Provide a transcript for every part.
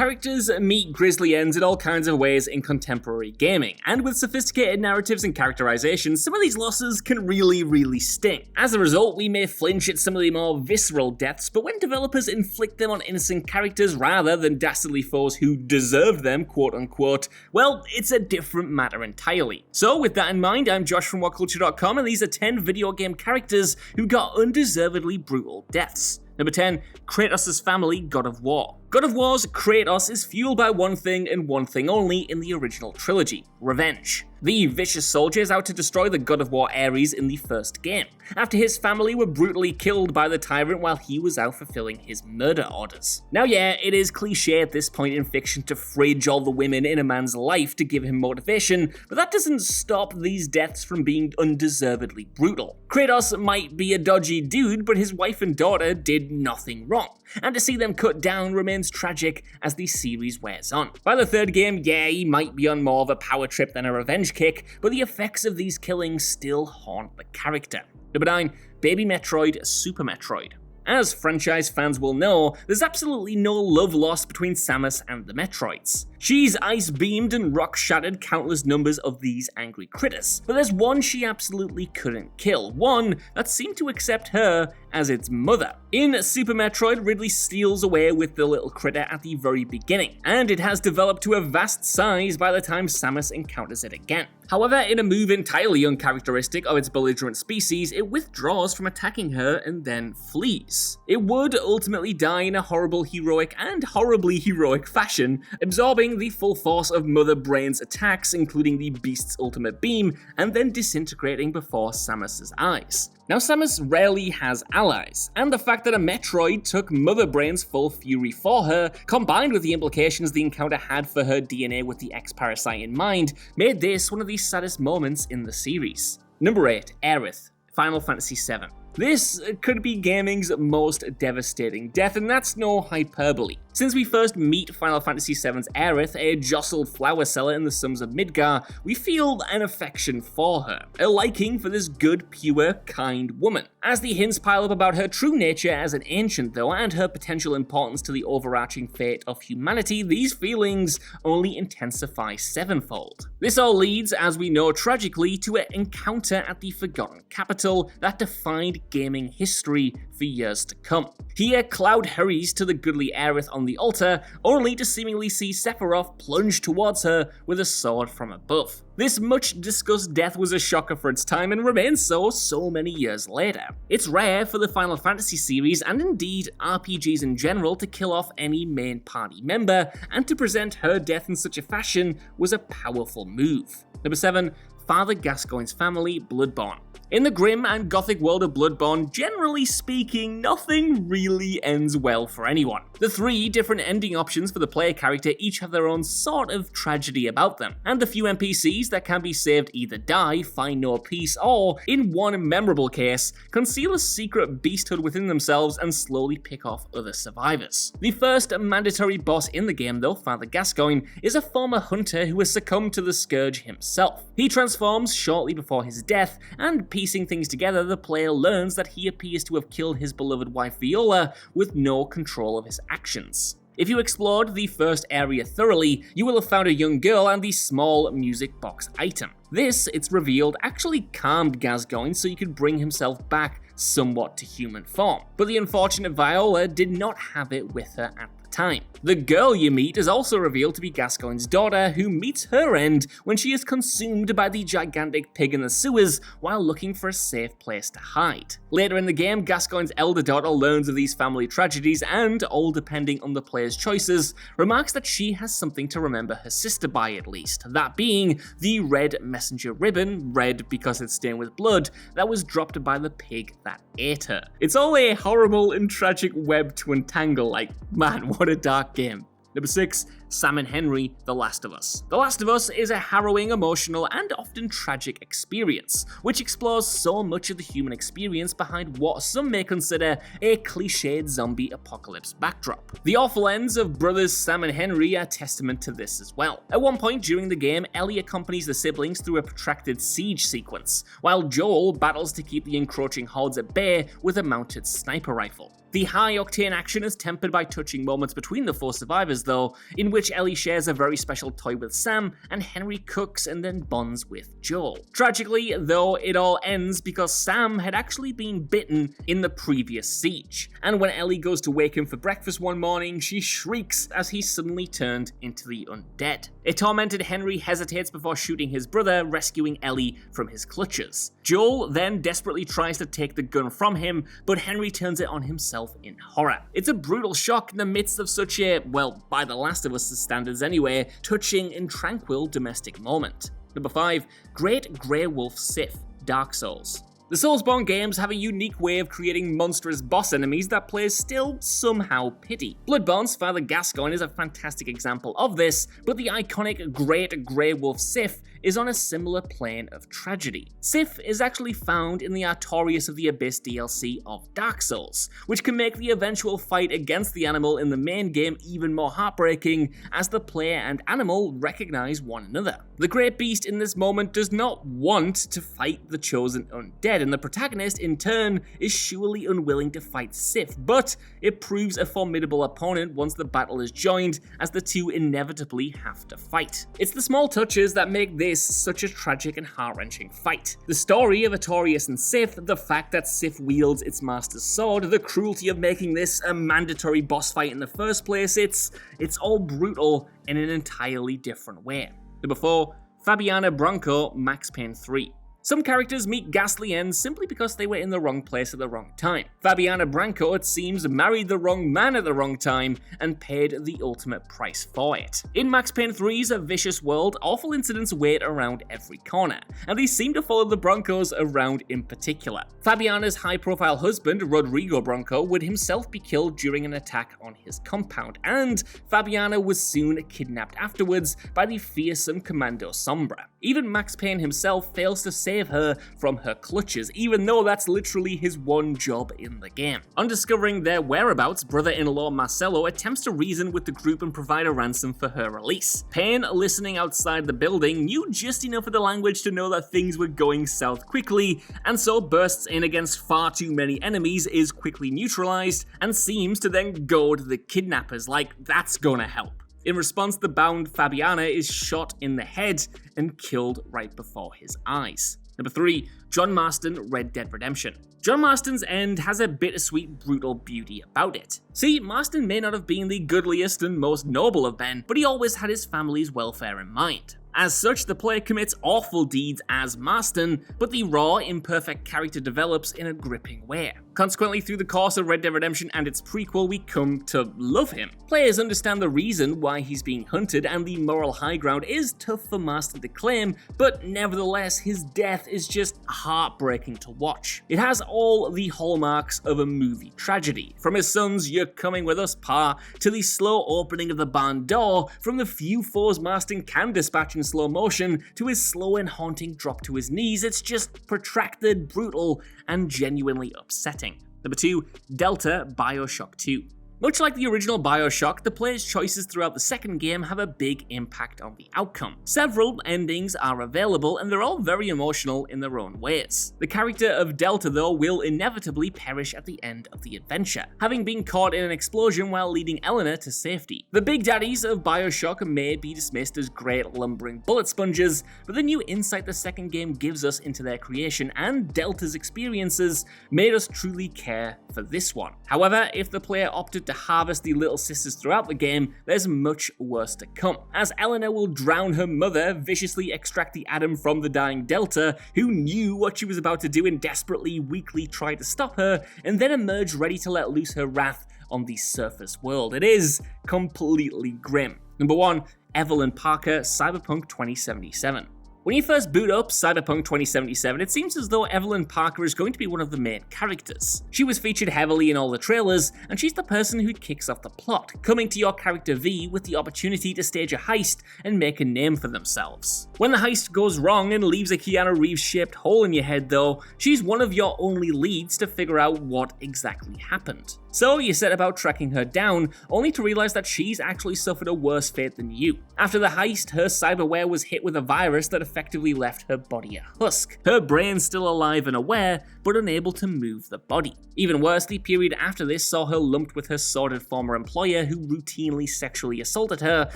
Characters meet grisly ends in all kinds of ways in contemporary gaming, and with sophisticated narratives and characterizations, some of these losses can really sting. As a result, we may flinch at some of the more visceral deaths, but when developers inflict them on innocent characters rather than dastardly foes who deserved them, quote unquote, well, it's a different matter entirely. So with that in mind, I'm Josh from WhatCulture.com, and these are 10 video game characters who got undeservedly brutal deaths. Number 10, KRATOS' family, God of War. God of War's Kratos is fueled by one thing and one thing only in the original trilogy: revenge. The vicious soldier is out to destroy the God of War Ares in the first game, after his family were brutally killed by the tyrant while he was out fulfilling his murder orders. Now yeah, it is cliche at this point in fiction to fridge all the women in a man's life to give him motivation, but that doesn't stop these deaths from being undeservedly brutal. Kratos might be a dodgy dude, but his wife and daughter did nothing wrong, and to see them cut down remains tragic as the series wears on. By the third game, yeah, he might be on more of a power trip than a revenge kick, but the effects of these killings still haunt the character. Number 9, Baby Metroid, Super Metroid. As franchise fans will know, there's absolutely no love lost between Samus and the Metroids. She's ice-beamed and rock-shattered countless numbers of these angry critters, but there's one she absolutely couldn't kill, one that seemed to accept her as its mother. In Super Metroid, Ridley steals away with the little critter at the very beginning, and it has developed to a vast size by the time Samus encounters it again. However, in a move entirely uncharacteristic of its belligerent species, it withdraws from attacking her and then flees. It would ultimately die in a horrible heroic and horribly heroic fashion, absorbing the full force of Mother Brain's attacks, including the beast's ultimate beam, and then disintegrating before Samus's eyes. Now, Samus rarely has allies, and the fact that a Metroid took Mother Brain's full fury for her, combined with the implications the encounter had for her DNA with the X-Parasite in mind, made this one of the saddest moments in the series. Number 8, Aerith, Final Fantasy VII. This could be gaming's most devastating death, and that's no hyperbole. Since we first meet Final Fantasy VII's Aerith, a jostled flower seller in the slums of Midgar, we feel an affection for her, a liking for this good, pure, kind woman. As the hints pile up about her true nature as an ancient though, and her potential importance to the overarching fate of humanity, these feelings only intensify sevenfold. This all leads, as we know tragically, to an encounter at the Forgotten Capital that defined gaming history for years to come. Here, Cloud hurries to the goodly Aerith on the altar, only to seemingly see Sephiroth plunge towards her with a sword from above. This much-discussed death was a shocker for its time and remains so many years later. It's rare for the Final Fantasy series, and indeed RPGs in general, to kill off any main party member, and to present her death in such a fashion was a powerful move. Number 7, Father Gascoigne's family, Bloodborne. In the grim and gothic world of Bloodborne, generally speaking, nothing really ends well for anyone. The 3 different ending options for the player character each have their own sort of tragedy about them, and the few NPCs that can be saved either die, find no peace, or, in one memorable case, conceal a secret beasthood within themselves and slowly pick off other survivors. The first mandatory boss in the game though, Father Gascoigne, is a former hunter who has succumbed to the Scourge himself. He transforms shortly before his death, and piecing things together, the player learns that he appears to have killed his beloved wife Viola with no control of his actions. If you explored the first area thoroughly, you will have found a young girl and the small music box item. This, it's revealed, actually calmed Gascoigne so he could bring himself back somewhat to human form, but the unfortunate Viola did not have it with her at the time. The girl you meet is also revealed to be Gascoigne's daughter, who meets her end when she is consumed by the gigantic pig in the sewers while looking for a safe place to hide. Later in the game, Gascoigne's elder daughter learns of these family tragedies and, all depending on the player's choices, remarks that she has something to remember her sister by at least, that being the red messenger ribbon, red because it's stained with blood, that was dropped by the pig that ate her. It's all a horrible and tragic web to untangle, like, man, what a dark game. Number 6, Sam and Henry, The Last of Us. The Last of Us is a harrowing, emotional, and often tragic experience, which explores so much of the human experience behind what some may consider a cliched zombie apocalypse backdrop. The awful ends of brothers Sam and Henry are testament to this as well. At one point during the game, Ellie accompanies the siblings through a protracted siege sequence, while Joel battles to keep the encroaching hordes at bay with a mounted sniper rifle. The high-octane action is tempered by touching moments between the four survivors though, in which Ellie shares a very special toy with Sam, and Henry cooks and then bonds with Joel. Tragically, though, it all ends because Sam had actually been bitten in the previous siege, and when Ellie goes to wake him for breakfast one morning, she shrieks as he suddenly turned into the undead. A tormented Henry hesitates before shooting his brother, rescuing Ellie from his clutches. Joel then desperately tries to take the gun from him, but Henry turns it on himself in horror. It's a brutal shock in the midst of such a, well, by The Last of Us standards anyway, touching and tranquil domestic moment. Number 5, Great Grey Wolf Sith, Dark Souls. The Soulsborne games have a unique way of creating monstrous boss enemies that players still somehow pity. Bloodborne's Father Gascoigne is a fantastic example of this, but the iconic Great Grey Wolf Sith is on a similar plane of tragedy. Sith is actually found in the Artorias of the Abyss DLC of Dark Souls, which can make the eventual fight against the animal in the main game even more heartbreaking, as the player and animal recognize one another. The Great Beast in this moment does not want to fight the chosen undead, and the protagonist, in turn, is surely unwilling to fight Sith, but it proves a formidable opponent once the battle is joined, as the two inevitably have to fight. It's the small touches that make this such a tragic and heart-wrenching fight. The story of Artorias and Sith, the fact that Sith wields its master's sword, the cruelty of making this a mandatory boss fight in the first place, it's all brutal in an entirely different way. Number 4, FABIANA BRANCO Max Payne 3. Some characters meet ghastly ends simply because they were in the wrong place at the wrong time. FABIANA BRANCO, it seems, married the wrong man at the wrong time and paid the ultimate price for it. In Max Payne 3's A Vicious World, awful incidents wait around every corner, and they seem to follow the Brancos around in particular. FABIANA's high-profile husband, Rodrigo Branco, would himself be killed during an attack on his compound, and FABIANA was soon kidnapped afterwards by the fearsome Commando Sombra. Even Max Payne himself fails to save her from her clutches, even though that's literally his one job in the game. On discovering their whereabouts, brother-in-law Marcelo attempts to reason with the group and provide a ransom for her release. Payne, listening outside the building, knew just enough of the language to know that things were going south quickly, and so bursts in against far too many enemies, is quickly neutralized, and seems to then goad the kidnappers, like that's gonna help. In response, the bound FABIANA is shot in the head and killed right before his eyes. Number 3, John Marston, Red Dead Redemption. John Marston's end has a bittersweet, brutal beauty about it. See, Marston may not have been the goodliest and most noble of men, but he always had his family's welfare in mind. As such, the player commits awful deeds as Marston, but the raw, imperfect character develops in a gripping way. Consequently, through the course of Red Dead Redemption and its prequel, we come to love him. Players understand the reason why he's being hunted, and the moral high ground is tough for Marston to claim, but nevertheless, his death is just heartbreaking to watch. It has all the hallmarks of a movie tragedy, from his son's "You're coming with us, pa," to the slow opening of the barn door, from the few foes Marston can dispatch in slow motion, to his slow and haunting drop to his knees. It's just protracted, brutal, and genuinely upsetting. Number 2, Delta BioShock 2. Much like the original BioShock, the player's choices throughout the second game have a big impact on the outcome. Several endings are available, and they're all very emotional in their own ways. The character of Delta, though, will inevitably perish at the end of the adventure, having been caught in an explosion while leading Eleanor to safety. The big daddies of BioShock may be dismissed as great lumbering bullet sponges, but the new insight the second game gives us into their creation and Delta's experiences made us truly care for this one. However, if the player opted to harvest the little sisters throughout the game, there's much worse to come, as Eleanor will drown her mother, viciously extract the atom from the dying Delta, who knew what she was about to do and desperately, weakly tried to stop her, and then emerge ready to let loose her wrath on the surface world. It is completely grim. Number 1, Evelyn Parker, Cyberpunk 2077. When you first boot up Cyberpunk 2077, it seems as though Evelyn Parker is going to be one of the main characters. She was featured heavily in all the trailers, and she's the person who kicks off the plot, coming to your character V with the opportunity to stage a heist and make a name for themselves. When the heist goes wrong and leaves a Keanu Reeves-shaped hole in your head though, she's one of your only leads to figure out what exactly happened. So you set about tracking her down, only to realize that she's actually suffered a worse fate than you. After the heist, her cyberware was hit with a virus that effectively left her body a husk. Her brain's still alive and aware, but unable to move the body. Even worse, the period after this saw her lumped with her sordid former employer who routinely sexually assaulted her,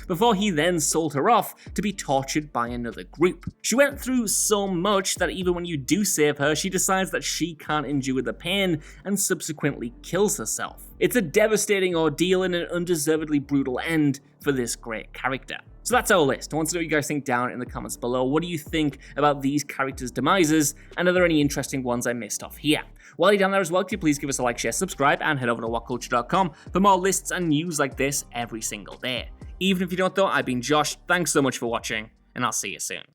before he then sold her off to be tortured by another group. She went through so much that even when you do save her, she decides that she can't endure the pain and subsequently kills herself. It's a devastating ordeal and an undeservedly brutal end for this great character. So that's our list. I want to know what you guys think down in the comments below. What do you think about these characters' demises, and are there any interesting ones I missed off here? While you're down there as well, could you please give us a like, share, subscribe, and head over to WhatCulture.com for more lists and news like this every single day. Even if you don't though, I've been Josh, thanks so much for watching, and I'll see you soon.